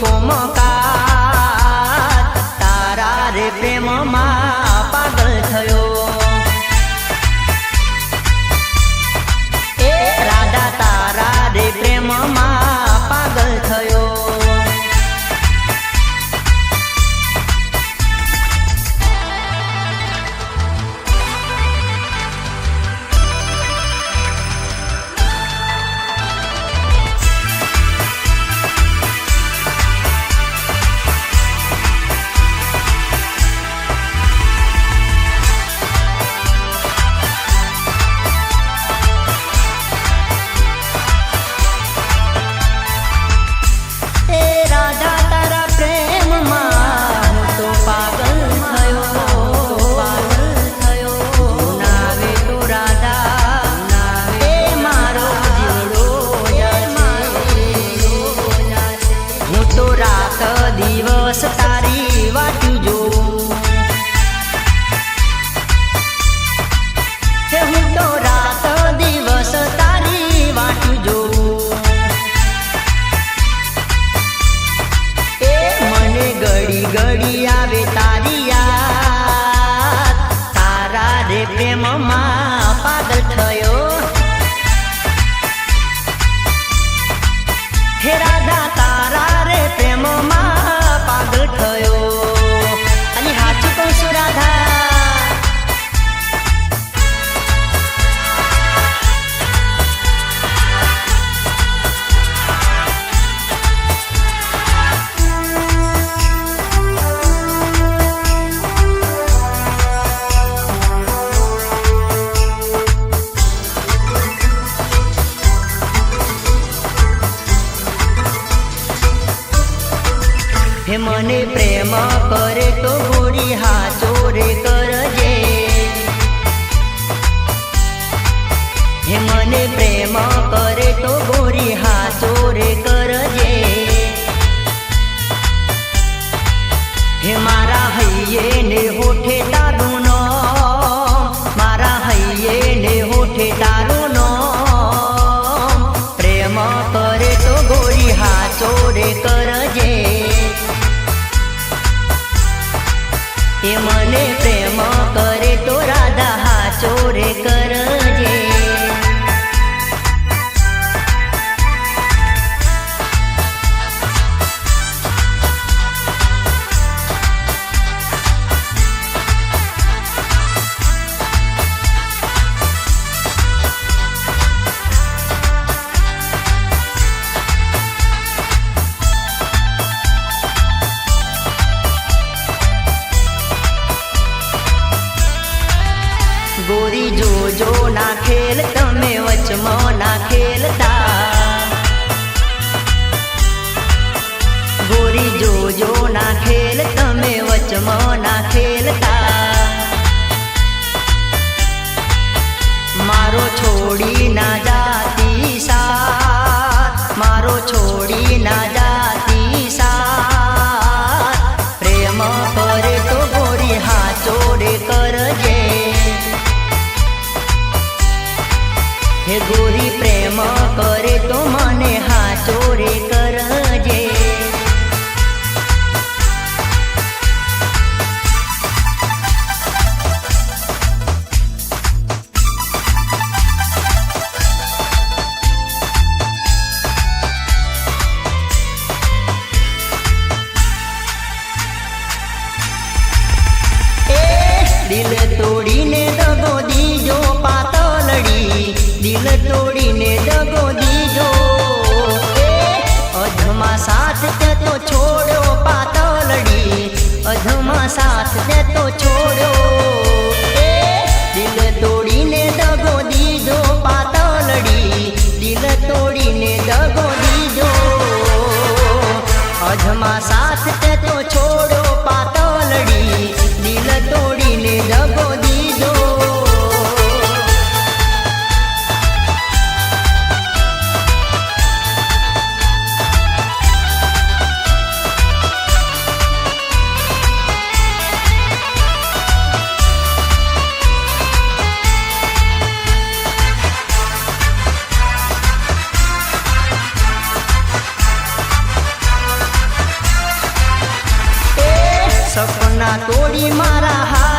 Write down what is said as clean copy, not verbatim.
કોમકાત તારા રે પ્રેમમાં પાગલ થયો એ રાધા તારા રે પ્રેમમાં પાગલ થયો દિવસ તારી વાટ્યું જોઉં હું તો રાત દિવસ તારી વાટ્યું જોઉં એ મને ઘડી ઘડી આવે તારી યાદ તારા રે પ્રેમમાં પાગલ થયો હે રાધા તારા રે પ્રેમમાં પાગલ થયો અને હાચું કહું છું રાધા હે મને પ્રેમ કરે તો ગોરી હાચો રે કરજે હે મને પ્રેમ કરે તો ગોરી હાચો રે કરજે હે મારા હૈયે ને હોઠે તારું નો મારા હૈયે ને હોઠે તારું નો પ્રેમ કરે તો ગોરી હાચો રે કરજે એ મને પ્રેમ કરે તો રાધા હાચો રે કરજે ગોરી જોજો ના ખેલ તમે વચમાં ના ખેલતા ગોરી જોજો ના ખેલ તમે વચમાં ના ખેલતા મારો છોડી ના જાતી સાથ મારો છોડી ના જાતી સાથ પ્રેમ કરે તો ગોરી હાચો રે કરજે હે ગોરી પ્રેમ કરે તો મને હાચો રે કરજે દિલ તોડીને દગો દીજો પાતળડી દિલ તોડીને દગો દીજો અધમાં સાથ તે તો છોડ્યો પાતળડી અધમાં સાથ તે તો છોડ્યો દિલ તોડીને દગો દીજો પાતળડી દિલ તોડીને દગો દીજો અધમાં સાથ તે તો છોડ્યો પાતળડી દિલ તોડીને દગો દીજો ના તોડી મારા હા